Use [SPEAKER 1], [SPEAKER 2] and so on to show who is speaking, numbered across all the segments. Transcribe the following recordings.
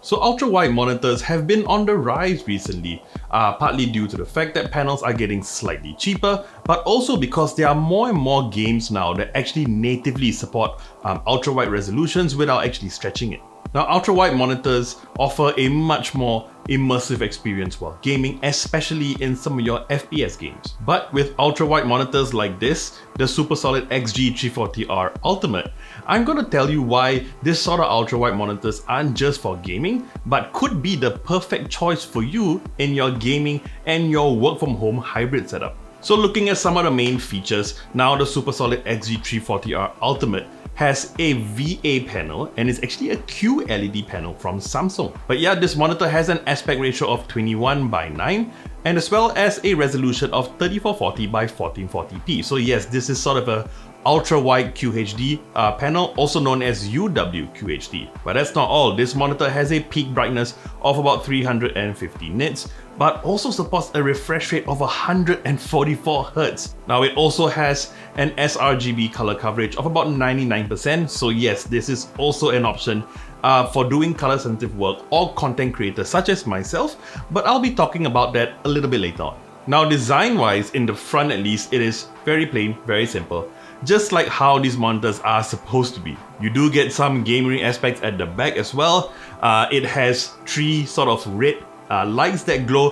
[SPEAKER 1] So ultra-wide monitors have been on the rise recently, partly due to the fact that panels are getting slightly cheaper, but also because there are more and more games now that actually natively support ultra-wide resolutions without actually stretching it. Now, ultra-wide monitors offer a much more immersive experience while gaming, especially in some of your FPS games. But with ultra-wide monitors like this, the SuperSolid XG340R Ultimate, I'm going to tell you why this sort of ultra-wide monitors aren't just for gaming, but could be the perfect choice for you in your gaming and your work-from-home hybrid setup. So looking at some of the main features, now the SuperSolid XG340R Ultimate has a VA panel and is actually a QLED panel from Samsung. But yeah, this monitor has an aspect ratio of 21:9 and as well as a resolution of 3440x1440p. So yes, this is sort of a ultra-wide QHD panel, also known as UWQHD. But that's not all. This monitor has a peak brightness of about 350 nits, but also supports a refresh rate of 144 Hz. Now it also has an sRGB color coverage of about 99%, so yes, this is also an option for doing color sensitive work or content creators such as myself, but I'll be talking about that a little bit later on. Now design wise, in the front at least, it is very plain, very simple. Just like how these monitors are supposed to be. You do get some gaming aspects at the back as well. It has three sort of red lights that glow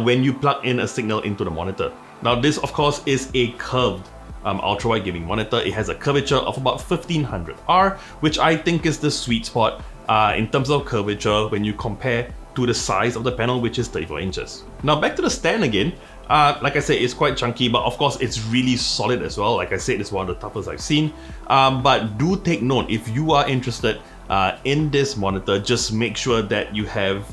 [SPEAKER 1] when you plug in a signal into the monitor. Now this of course is a curved ultra-wide gaming monitor. It has a curvature of about 1500R, which I think is the sweet spot in terms of curvature when you compare to the size of the panel, which is 34 inches. Now back to the stand again. Like I said, it's quite chunky, but of course it's really solid as well. Like I said, it's one of the toughest I've seen. But do take note, if you are interested in this monitor, just make sure that you have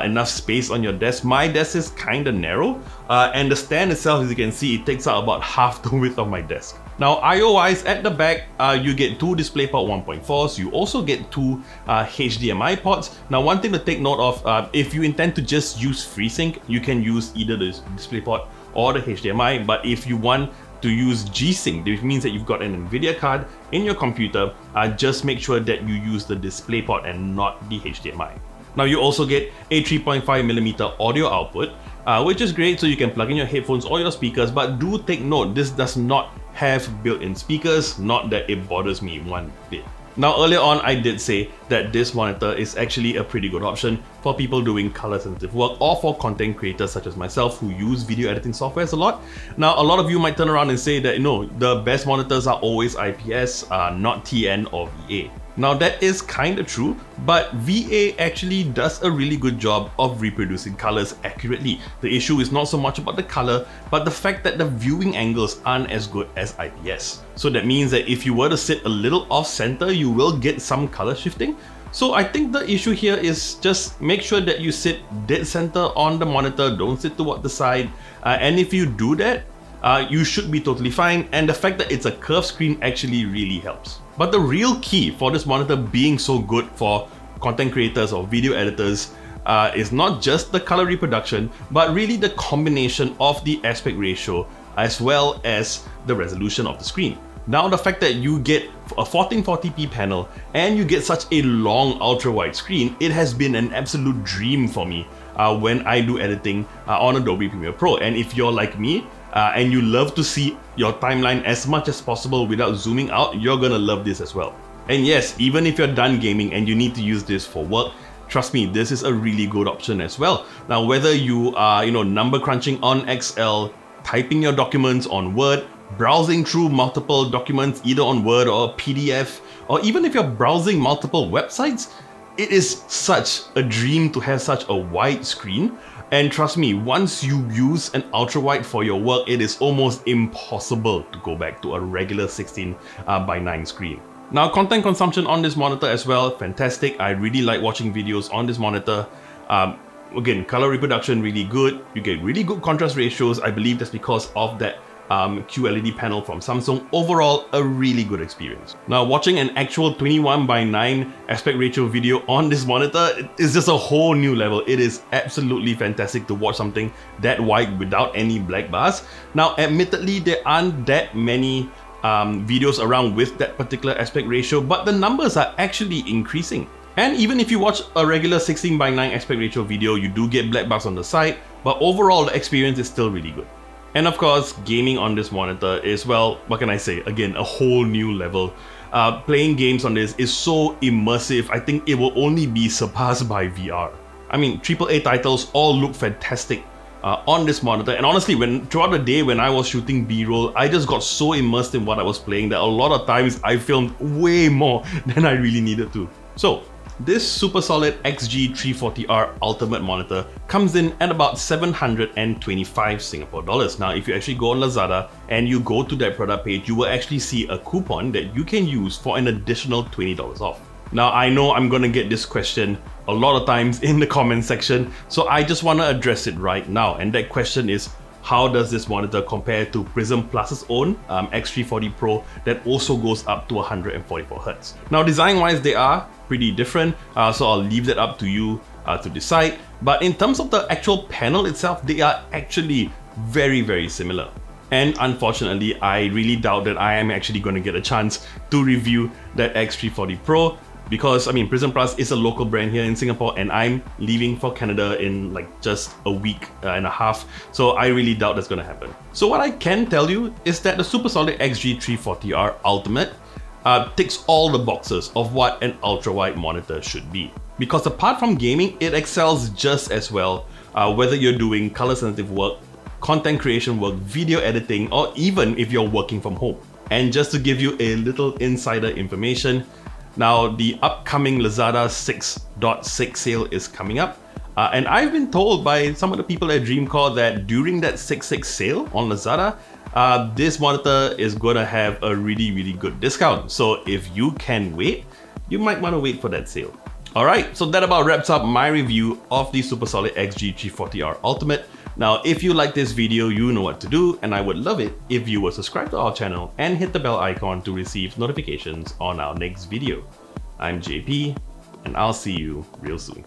[SPEAKER 1] enough space on your desk. My desk is kind of narrow, and the stand itself, as you can see, it takes up about half the width of my desk. Now I/O wise, at the back, you get two DisplayPort 1.4s. You also get two HDMI ports. Now one thing to take note of, if you intend to just use FreeSync, you can use either the DisplayPort or the HDMI. But if you want to use G-Sync, which means that you've got an NVIDIA card in your computer, just make sure that you use the DisplayPort and not the HDMI. Now you also get a 3.5mm audio output, which is great, so you can plug in your headphones or your speakers, but do take note, this does not have built-in speakers, not that it bothers me one bit. Now earlier on I did say that this monitor is actually a pretty good option for people doing color sensitive work or for content creators such as myself who use video editing softwares a lot. Now a lot of you might turn around and say that no, the best monitors are always IPS, not TN or VA. Now that is kind of true, but VA actually does a really good job of reproducing colors accurately. The issue is not so much about the color, but the fact that the viewing angles aren't as good as IPS. So that means that if you were to sit a little off center, you will get some color shifting. So I think the issue here is just make sure that you sit dead center on the monitor, don't sit toward the side. And if you do that, you should be totally fine, and the fact that it's a curved screen actually really helps. But the real key for this monitor being so good for content creators or video editors is not just the color reproduction, but really the combination of the aspect ratio as well as the resolution of the screen. Now the fact that you get a 1440p panel and you get such a long ultra-wide screen, it has been an absolute dream for me when I do editing on Adobe Premiere Pro. And if you're like me, and you love to see your timeline as much as possible without zooming out, you're gonna love this as well. And yes, even if you're done gaming and you need to use this for work, trust me, this is a really good option as well. Now, whether you are, number crunching on Excel, typing your documents on Word, browsing through multiple documents either on Word or PDF, or even if you're browsing multiple websites, it is such a dream to have such a wide screen. And trust me, once you use an ultra-wide for your work, it is almost impossible to go back to a regular 16:9 screen. Now, content consumption on this monitor as well, fantastic. I really like watching videos on this monitor. Again, color reproduction really good. You get really good contrast ratios. I believe that's because of that QLED panel from Samsung. Overall, a really good experience. Now, watching an actual 21:9 aspect ratio video on this monitor is just a whole new level. It is absolutely fantastic to watch something that wide without any black bars. Now, admittedly, there aren't that many videos around with that particular aspect ratio, but the numbers are actually increasing. And even if you watch a regular 16:9 aspect ratio video, you do get black bars on the side, but overall the experience is still really good. And of course, gaming on this monitor is, well, what can I say? Again, a whole new level. Playing games on this is so immersive, I think it will only be surpassed by VR. I mean, AAA titles all look fantastic on this monitor, and honestly, throughout the day when I was shooting B-roll, I just got so immersed in what I was playing that a lot of times I filmed way more than I really needed to. So, this SuperSolid XG340R Ultimate monitor comes in at about 725 Singapore dollars. Now, if you actually go on Lazada and you go to that product page, you will actually see a coupon that you can use for an additional $20 off. Now, I know I'm gonna get this question a lot of times in the comment section, so I just wanna address it right now. And that question is, how does this monitor compare to Prism Plus's own X340 Pro that also goes up to 144Hz? Now, design-wise, they are pretty different, so I'll leave that up to you to decide. But in terms of the actual panel itself, they are actually very, very similar. And unfortunately, I really doubt that I am actually going to get a chance to review that X340 Pro, because I mean, Prism Plus is a local brand here in Singapore and I'm leaving for Canada in like just a week and a half, so I really doubt that's gonna happen. So what I can tell you is that the SuperSolid XG340R Ultimate ticks all the boxes of what an ultra-wide monitor should be. Because apart from gaming, it excels just as well whether you're doing color-sensitive work, content creation work, video editing, or even if you're working from home. And just to give you a little insider information, now, the upcoming Lazada 6.6 sale is coming up, and I've been told by some of the people at Dreamcore that during that 6.6 sale on Lazada, this monitor is gonna have a really, really good discount. So if you can wait, you might wanna wait for that sale. Alright, so that about wraps up my review of the SuperSolid XG340R Ultimate. Now, if you like this video, you know what to do, and I would love it if you would subscribe to our channel and hit the bell icon to receive notifications on our next video. I'm JP, and I'll see you real soon.